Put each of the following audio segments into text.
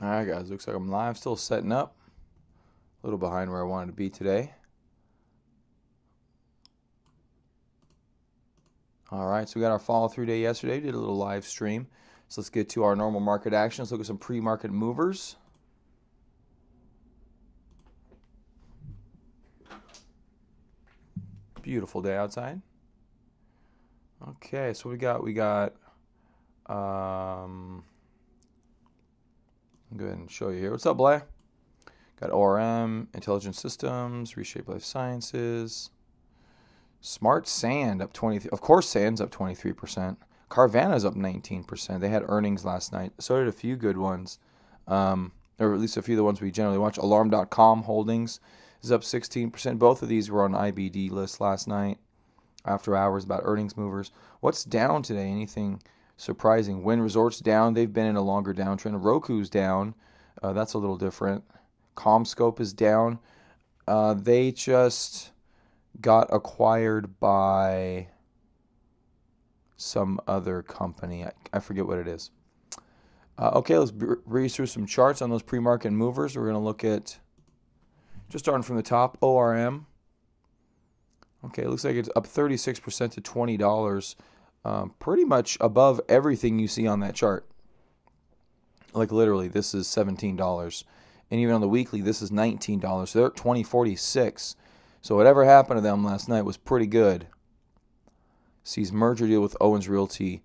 Alright guys, looks like I'm live, still setting up. A little behind where I wanted to be today. Alright, so we got our follow through day yesterday, did a little live stream. So let's get to our normal market action. Let's look at some pre-market movers. Beautiful day outside. Okay, so we got I'll go ahead and show you here. What's up, Blair? Got ORM, Intelligent Systems, Reshape Life Sciences, Smart Sand up 20. Of course, Sand's up 23%. Carvana's up 19%. They had earnings last night. So did a few good ones, or at least a few of the ones we generally watch. Alarm.com Holdings is up 16%. Both of these were on IBD list last night after hours about earnings movers. What's down today? Anything surprising? Wynn Resorts down. They've been in a longer downtrend. Roku's down. That's a little different. CommScope is down. They just got acquired by some other company. I forget what it is. Okay, let's breeze through some charts on those pre-market movers. We're going to look at, just starting from the top, ORM. Okay, it looks like it's up 36% to $20. Pretty much above everything you see on that chart. Like literally, this is $17. And even on the weekly, this is $19. So they're at $20.46. So whatever happened to them last night was pretty good. Sees merger deal with Owens Realty.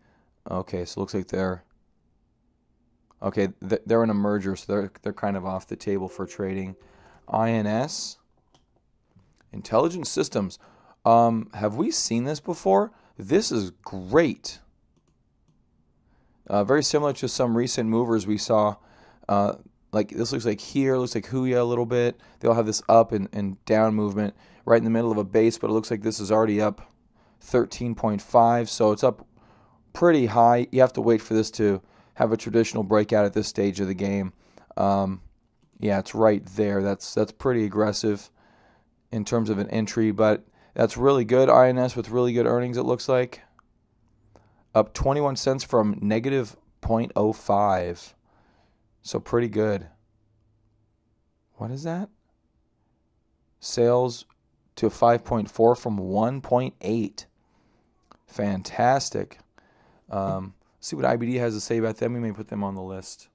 Okay, so it looks like they're in a merger, so they're kind of off the table for trading. INS, Intelligent Systems. Have we seen this before? This is great. Very similar to some recent movers we saw. Like this looks like here, looks like Huya a little bit. They all have this up and down movement right in the middle of a base, but it looks like this is already up 13.5, so it's up pretty high. You have to wait for this to have a traditional breakout at this stage of the game. Yeah, it's right there. That's pretty aggressive in terms of an entry, but that's really good. INS with really good earnings, it looks like. Up 21 cents from negative 0.05. So pretty good. What is that? Sales to 5.4 from 1.8. Fantastic. See what IBD has to say about them. We may put them on the list.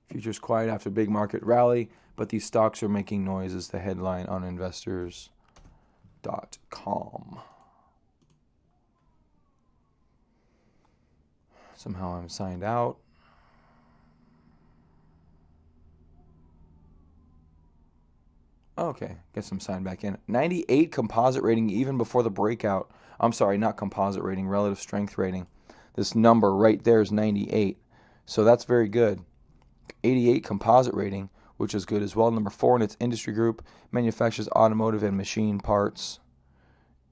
Futures quiet after big market rally, but these stocks are making noise, is the headline on investors.com. Somehow I'm signed out. Okay, guess I'm signed back in. 98 composite rating even before the breakout. I'm sorry, not composite rating, relative strength rating. This number right there is 98. So that's very good. 88 composite rating, which is good as well. Number 4 in its industry group, manufactures automotive and machine parts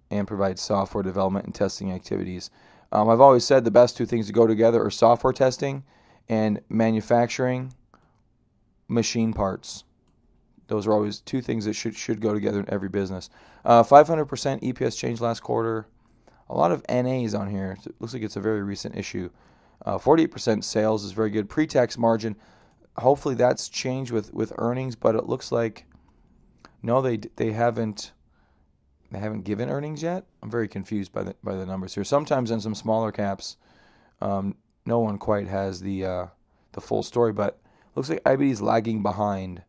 and provides software development and testing activities. I've always said the best two things to go together are software testing and manufacturing machine parts. Those are always two things that should go together in every business. 500% EPS change last quarter. A lot of NAs on here. It looks like it's a very recent issue. 48% sales is very good. Pre-tax margin, hopefully that's changed with earnings, but it looks like no, they haven't given earnings yet. I'm very confused by the numbers here. Sometimes in some smaller caps, no one quite has the full story, but it looks like IBD is lagging behind.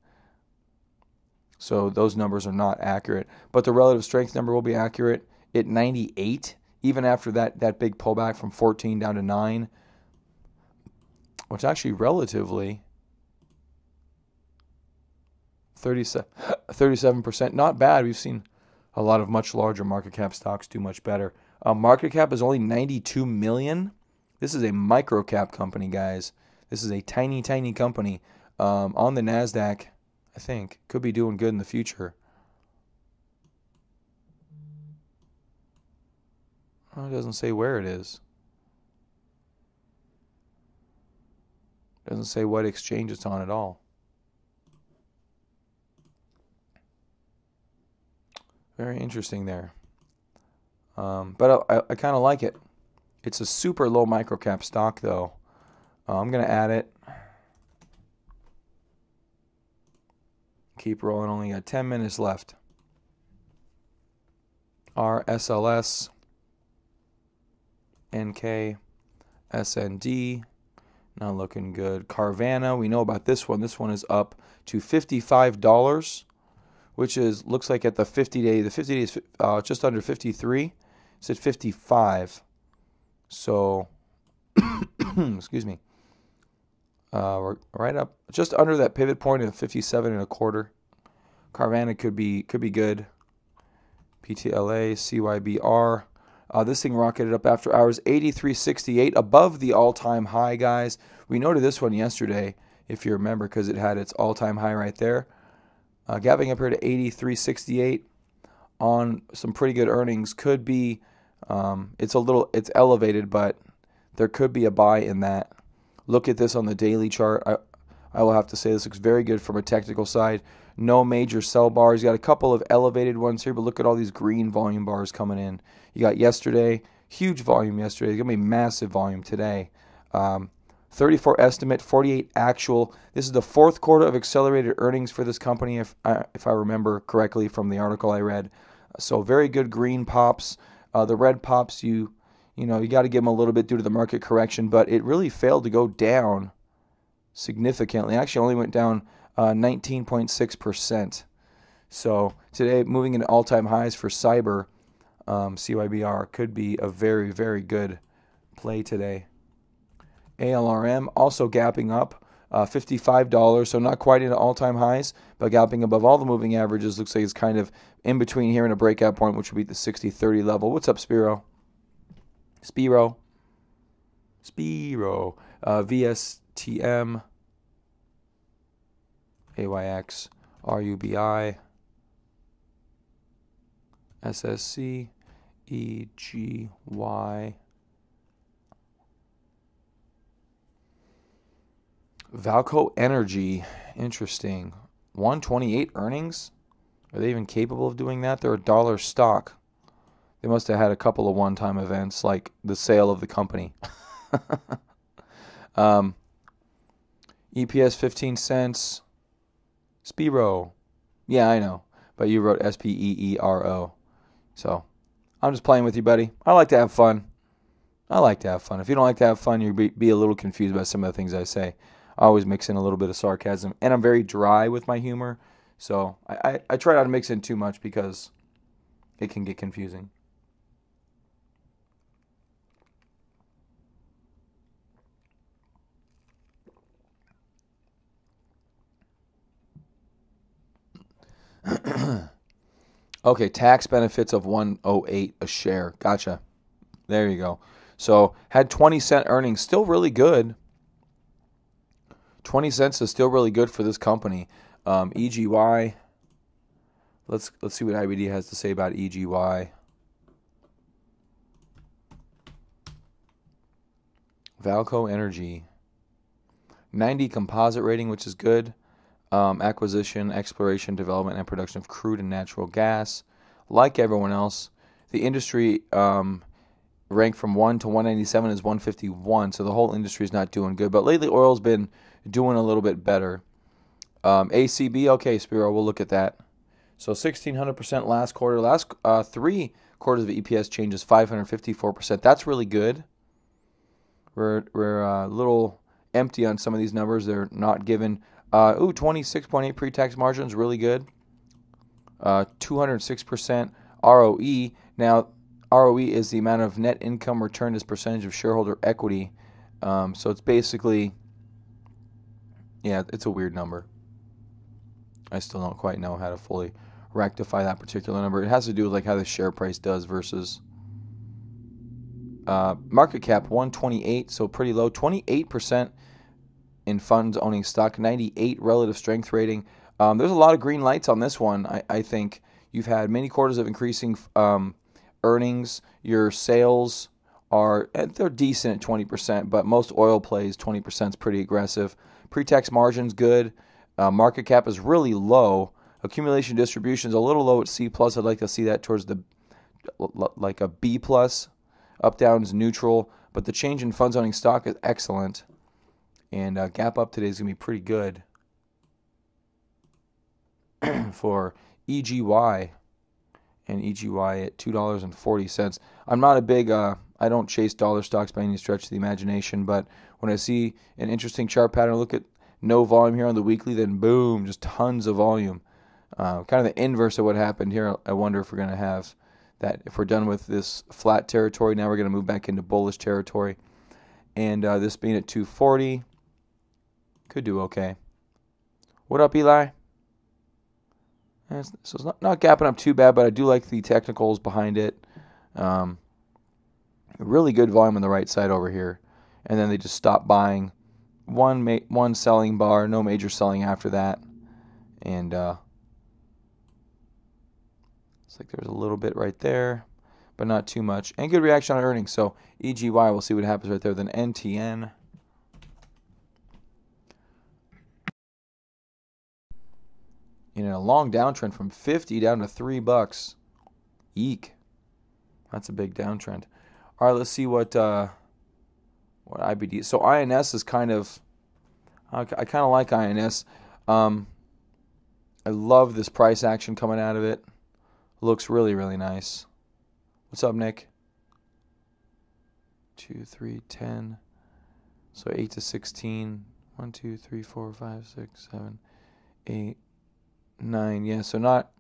So those numbers are not accurate. But the relative strength number will be accurate at 98, even after that big pullback from 14 down to 9, which actually relatively 37%. Not bad. We've seen a lot of much larger market cap stocks do much better. Market cap is only 92 million. This is a micro cap company, guys. This is a tiny, tiny company on the NASDAQ. I think could be doing good in the future. Oh, it doesn't say where it is. Doesn't say what exchange it's on at all. Very interesting there. But I kind of like it. It's a super low microcap stock, though. I'm going to add it. Keep rolling. Only got 10 minutes left. RSLS, NK, SND. Not looking good. Carvana, we know about this one. This one is up to $55, which is looks like at the 50-day. The 50 day is just under 53. It's at 55. So, excuse me. We're right up, just under that pivot point of 57.25. Carvana could be good. PTLA, CYBR. This thing rocketed up after hours, 83.68, above the all-time high, guys. We noted this one yesterday, if you remember, because it had its all-time high right there. Gapping up here to 83.68 on some pretty good earnings. Could be, it's elevated, but there could be a buy in that. Look at this on the daily chart. I will have to say this looks very good from a technical side. No major sell bars. You got a couple of elevated ones here, but look at all these green volume bars coming in. You got yesterday, huge volume yesterday. It's going to be massive volume today. 34 estimate, 48 actual. This is the fourth quarter of accelerated earnings for this company, if I remember correctly from the article I read. So very good green pops. The red pops, you got to give them a little bit due to the market correction, but it really failed to go down significantly. Actually, only went down 19.6%. So today, moving into all-time highs for Cyber, CYBR could be a very, very good play today. ALRM also gapping up, $55, so not quite into all-time highs, but gapping above all the moving averages. Looks like it's kind of in between here and a breakout point, which would be the 60-30 level. What's up, Spiro? VSTM, AYX, RUBI, SSC, EGY. Valco Energy, interesting. 128 earnings? Are they even capable of doing that? They're a dollar stock. They must have had a couple of one-time events, like the sale of the company. EPS 15 cents. Spiro. Yeah, I know. But you wrote SPEERO. So, I'm just playing with you, buddy. I like to have fun. If you don't like to have fun, you'll be a little confused by some of the things I say. I always mix in a little bit of sarcasm. And I'm very dry with my humor. So, I try not to mix in too much because it can get confusing. Okay, tax benefits of 108 a share. Gotcha. There you go. So had 20-cent earnings, still really good. 20 cents is still really good for this company. EGY. Let's see what IBD has to say about EGY. Valco Energy. 90 composite rating, which is good. Acquisition, exploration, development, and production of crude and natural gas. Like everyone else, the industry ranked from 1 to 197 is 151, so the whole industry is not doing good. But lately, oil's been doing a little bit better. ACB, okay, Spiro, we'll look at that. So 1,600% last quarter. Last 3 quarters of EPS changes, 554%. That's really good. We're a little empty on some of these numbers. They're not given. 26.8 pre-tax margins, really good. 206% ROE. Now, ROE is the amount of net income returned as percentage of shareholder equity. So it's basically, yeah, it's a weird number. I still don't quite know how to fully rectify that particular number. It has to do with like how the share price does versus market cap 128, so pretty low. 28% in funds owning stock, 98 relative strength rating. There's a lot of green lights on this one. I think you've had many quarters of increasing earnings. Your sales they're decent at 20%, but most oil plays 20% is pretty aggressive. Pre-tax margins good. Market cap is really low. Accumulation distribution is a little low at C+. I'd like to see that towards like a B+. Up down is neutral, but the change in funds owning stock is excellent. And gap up today is going to be pretty good for EGY. And EGY at $2.40. I'm not a big, I don't chase dollar stocks by any stretch of the imagination, but when I see an interesting chart pattern, look at no volume here on the weekly, then boom, just tons of volume. Kind of the inverse of what happened here. I wonder if we're going to have that. If we're done with this flat territory, now we're going to move back into bullish territory. And this being at 240, could do okay. What up, Eli? So it's not gapping up too bad, but I do like the technicals behind it. Really good volume on the right side over here. And then they just stopped buying. One selling bar, no major selling after that. And it's like there's a little bit right there, but not too much. And good reaction on earnings. So EGY, we'll see what happens right there. Then NTN. In a long downtrend from 50 down to $3. Eek. That's a big downtrend. All right, let's see what IBD. So INS is kind of, I kind of like INS. I love this price action coming out of it. Looks really, really nice. What's up, Nick? 2, 3, 10. So 8 to 16. 1, 2, 3, 4, 5, 6, 7, 8, 9. Yeah, so not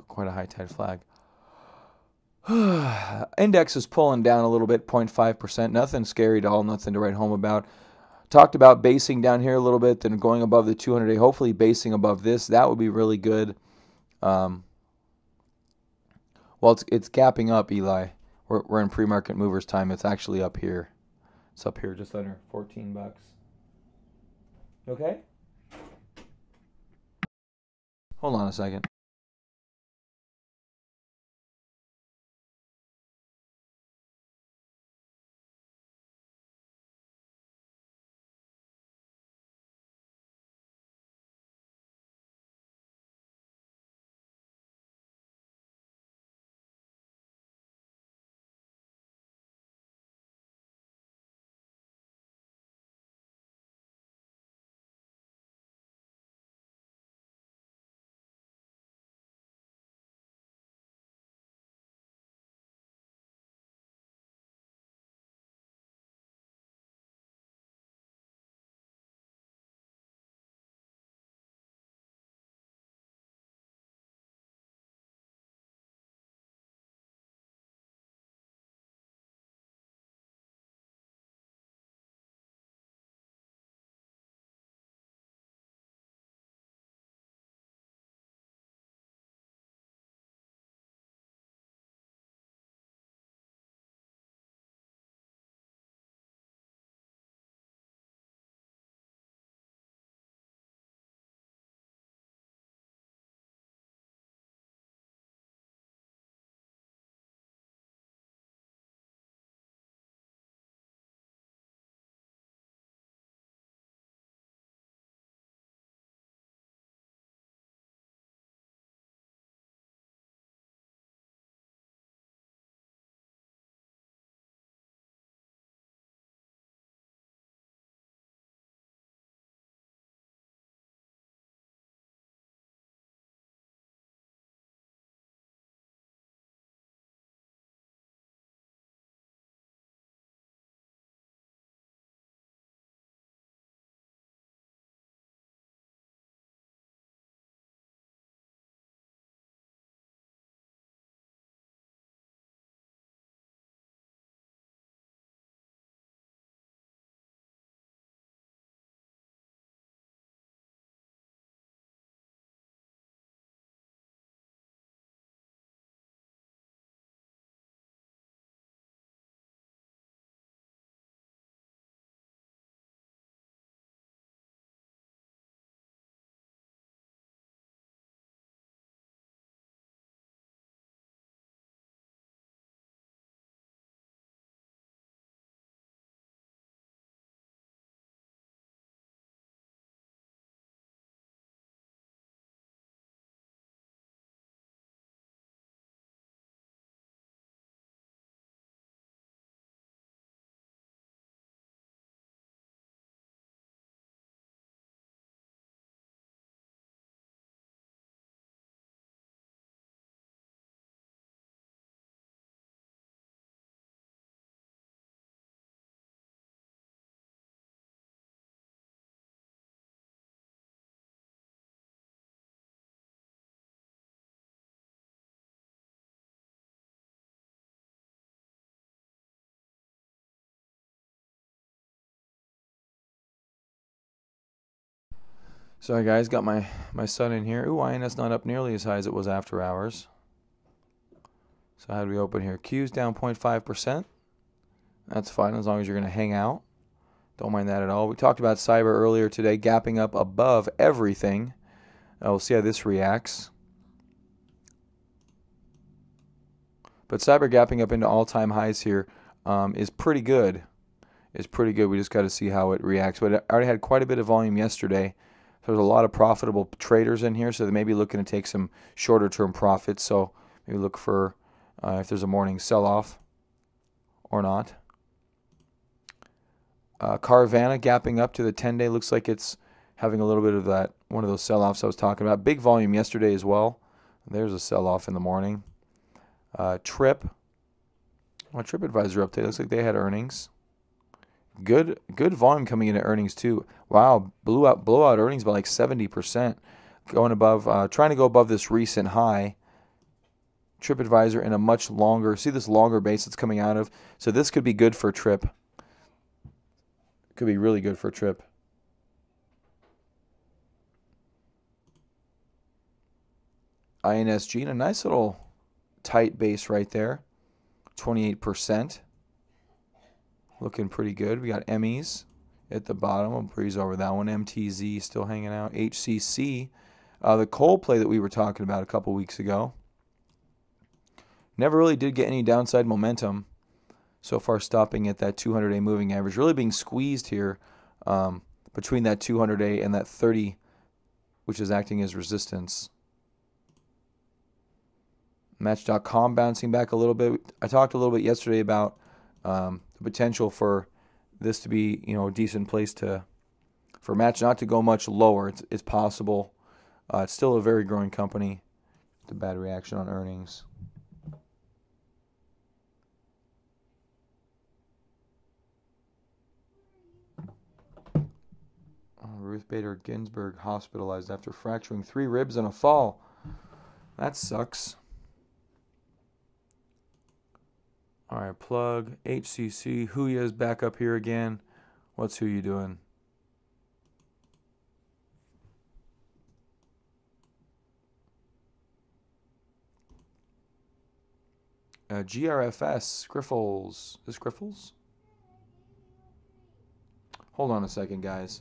quite a high tide flag. Index is pulling down a little bit, 0.5%. Nothing scary at all, nothing to write home about. Talked about basing down here a little bit, then going above the 200-day, hopefully basing above this. That would be really good. Well, it's gapping up, Eli. We're in pre-market movers time. It's actually up here. It's up here just under $14. Okay? Hold on a second. Sorry guys, got my son in here. Ooh, INS not up nearly as high as it was after hours. So how do we open here? Q's down 0.5%. That's fine as long as you're going to hang out. Don't mind that at all. We talked about cyber earlier today, gapping up above everything. We'll see how this reacts. But cyber gapping up into all-time highs here is pretty good. We just got to see how it reacts. But it already had quite a bit of volume yesterday. There's a lot of profitable traders in here, so they may be looking to take some shorter-term profits. So maybe look for if there's a morning sell-off or not. Carvana gapping up to the 10-day. Looks like it's having a little bit of that, one of those sell-offs I was talking about. Big volume yesterday as well. There's a sell-off in the morning. TripAdvisor update. Looks like they had earnings. Good volume coming into earnings too. Wow, blowout earnings by like 70%. Going above, trying to go above this recent high. TripAdvisor in a much longer, see this longer base it's coming out of. So this could be good for Trip. Could be really good for Trip. INSG in a nice little tight base right there. 28%. Looking pretty good. We got MEs at the bottom. I'll breeze over that one. MTZ still hanging out. HCC, the coal play that we were talking about a couple weeks ago. Never really did get any downside momentum. So far stopping at that 200-day moving average. Really being squeezed here between that 200-day and that 30, which is acting as resistance. Match.com bouncing back a little bit. I talked a little bit yesterday about the potential for this to be, a decent place for Match not to go much lower. It's possible. It's still a very growing company. It's a bad reaction on earnings. Ruth Bader Ginsburg hospitalized after fracturing 3 ribs in a fall. That sucks. All right, plug. HCC. Huya's back up here again. What's Huya doing? GRFS. Griffles. Is this Griffles? Hold on a second, guys.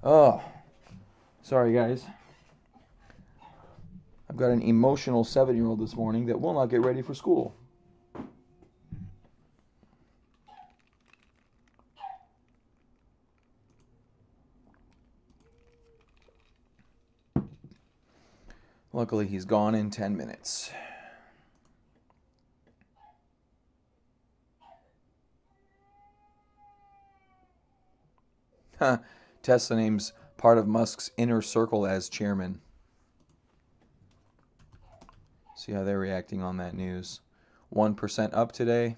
Oh, sorry guys. I've got an emotional 7-year-old this morning that will not get ready for school. Luckily, he's gone in 10 minutes. Tesla names part of Musk's inner circle as chairman. See how they're reacting on that news. 1% up today.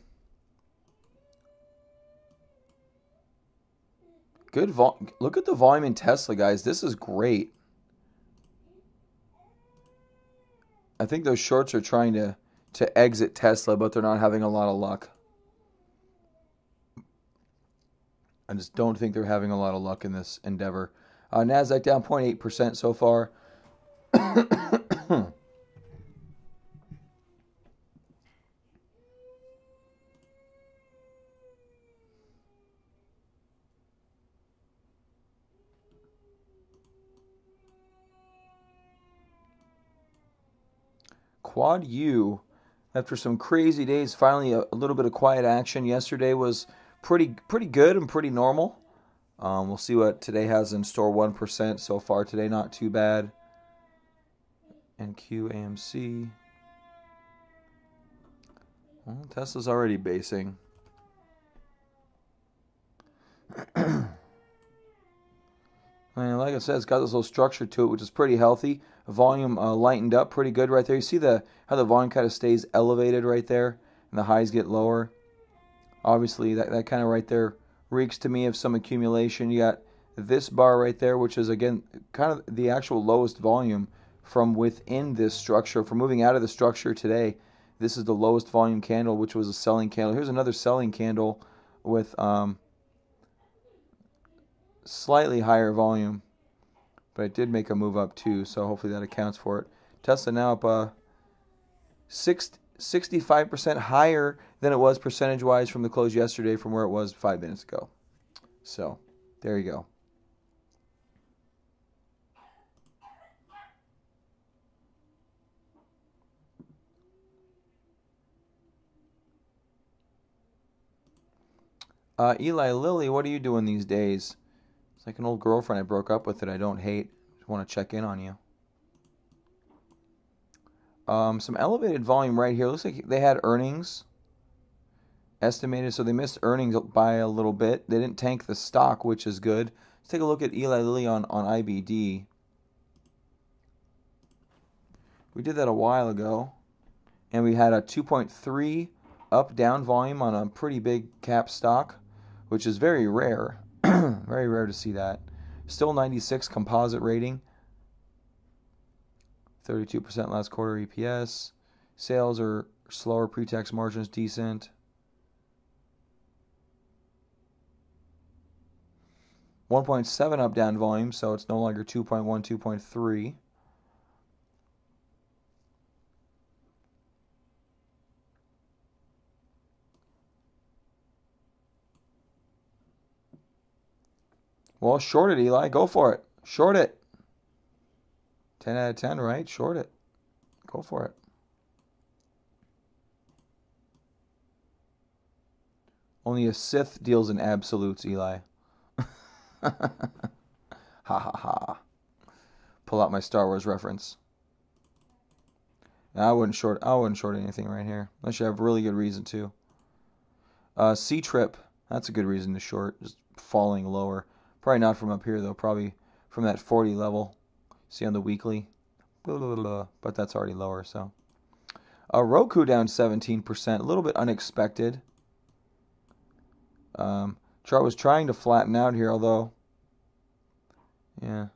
Good look at the volume in Tesla, guys. This is great. I think those shorts are trying to exit Tesla, but they're not having a lot of luck. I just don't think they're having a lot of luck in this endeavor. NASDAQ down 0.8% so far. Quad U, after some crazy days, finally a little bit of quiet action. Yesterday was pretty good and pretty normal. We'll see what today has in store. 1% so far today, not too bad. NQ AMC. Well, Tesla's already basing. I mean, like I said, it's got this little structure to it, which is pretty healthy. Volume lightened up pretty good right there. You see how the volume kind of stays elevated right there, and the highs get lower. Obviously, that kind of right there reeks to me of some accumulation. You got this bar right there, which is, again, kind of the actual lowest volume from within this structure. From moving out of the structure today, this is the lowest volume candle, which was a selling candle. Here's another selling candle with slightly higher volume, but it did make a move up too, so hopefully that accounts for it. Tesla now up 65% higher than it was percentage-wise from the close yesterday from where it was 5 minutes ago. So, there you go. Eli Lilly, what are you doing these days? It's like an old girlfriend I broke up with that I don't hate. Just want to check in on you. Some elevated volume right here. Looks like they had earnings estimated, so they missed earnings by a little bit. They didn't tank the stock, which is good. Let's take a look at Eli Lilly on IBD. We did that a while ago, and we had a 2.3 up-down volume on a pretty big cap stock, which is very rare. Very rare to see that. Still 96 composite rating. 32% last quarter EPS. Sales are slower, pre-tax margins decent. 1.7 up down volume, so it's no longer 2.1, 2.3. Well, short it, Eli. Go for it. Short it. 10 out of 10, right? Short it. Go for it. Only a Sith deals in absolutes, Eli. Ha ha ha. Pull out my Star Wars reference. I wouldn't short anything right here. Unless you have really good reason to. C-Trip. That's a good reason to short. Just falling lower. Probably not from up here, though. Probably from that 40 level. See on the weekly. But that's already lower, so. Roku down 17%. A little bit unexpected. Chart was trying to flatten out here, although. Yeah.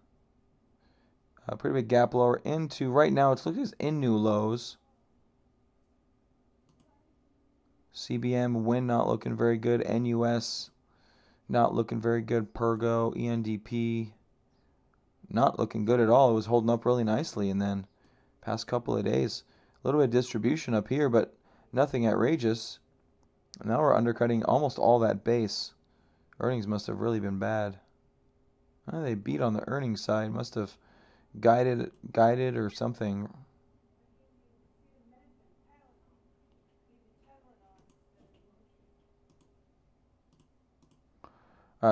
A pretty big gap lower into. Right now, it's looking in new lows. CBM, Win not looking very good. NUS not looking very good. Pergo, ENDP not looking good at all. It was holding up really nicely, and then past couple of days, a little bit of distribution up here, but nothing outrageous. Now we're undercutting almost all that base. Earnings must have really been bad. They beat on the earnings side. Must have guided or something.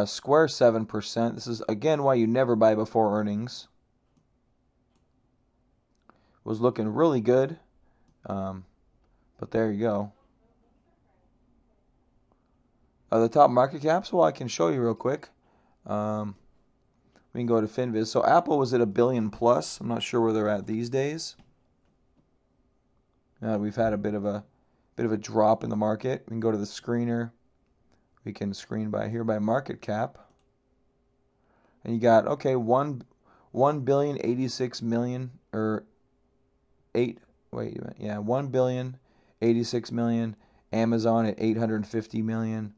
Square 7%. This is again why you never buy before earnings. Was looking really good, but there you go. The top market caps. Well, I can show you real quick. We can go to Finviz. So Apple was at $1 billion plus. I'm not sure where they're at these days. We've had a bit of a drop in the market. We can go to the screener. We can screen by here by market cap. And you got, okay, 1,086,000,000 or 1,086,000,000. Amazon at 850 million.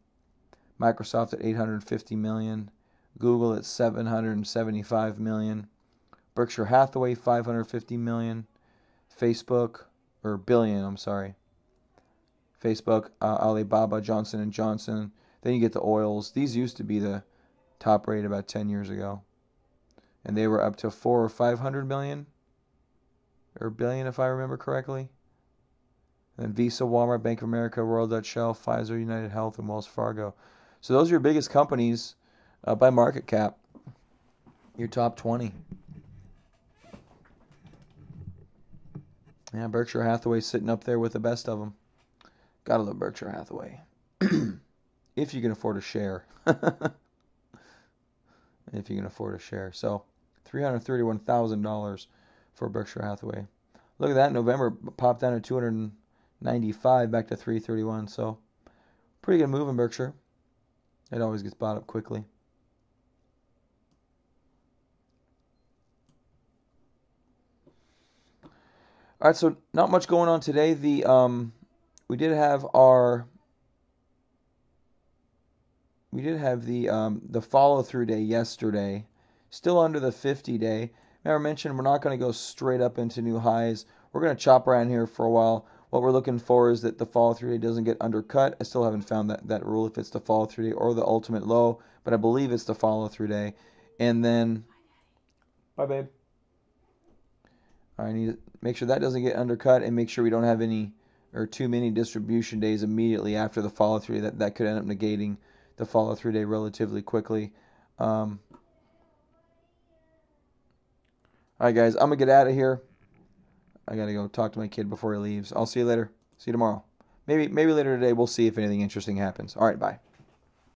Microsoft at 850 million. Google at 775 million. Berkshire Hathaway 550 million. Facebook, Alibaba, Johnson & Johnson. Then you get the oils. These used to be the top rate about 10 years ago. And they were up to 400 or 500 million or billion if I remember correctly. And then Visa, Walmart, Bank of America, Royal Dutch Shell, Pfizer, United Health, and Wells Fargo. So those are your biggest companies by market cap. Your top 20. Yeah, Berkshire Hathaway sitting up there with the best of them. Gotta love Berkshire Hathaway. If you can afford a share. If you can afford a share. So, $331,000 for Berkshire Hathaway. Look at that. November popped down to 295 back to 331. So, pretty good move in Berkshire. It always gets bought up quickly. All right, so not much going on today. We did have the follow through day yesterday, still under the 50-day. Remember, I mentioned we're not going to go straight up into new highs. We're going to chop around here for a while. What we're looking for is that the follow through day doesn't get undercut. I still haven't found that rule if it's the follow through day or the ultimate low, but I believe it's the follow through day. And then, bye, babe. I need to make sure that doesn't get undercut and make sure we don't have any or too many distribution days immediately after the follow through. That could end up negating the follow through day relatively quickly. All right, guys, I'm gonna get out of here. I gotta go talk to my kid before he leaves. I'll see you later. See you tomorrow. Maybe later today. We'll see if anything interesting happens. All right, bye.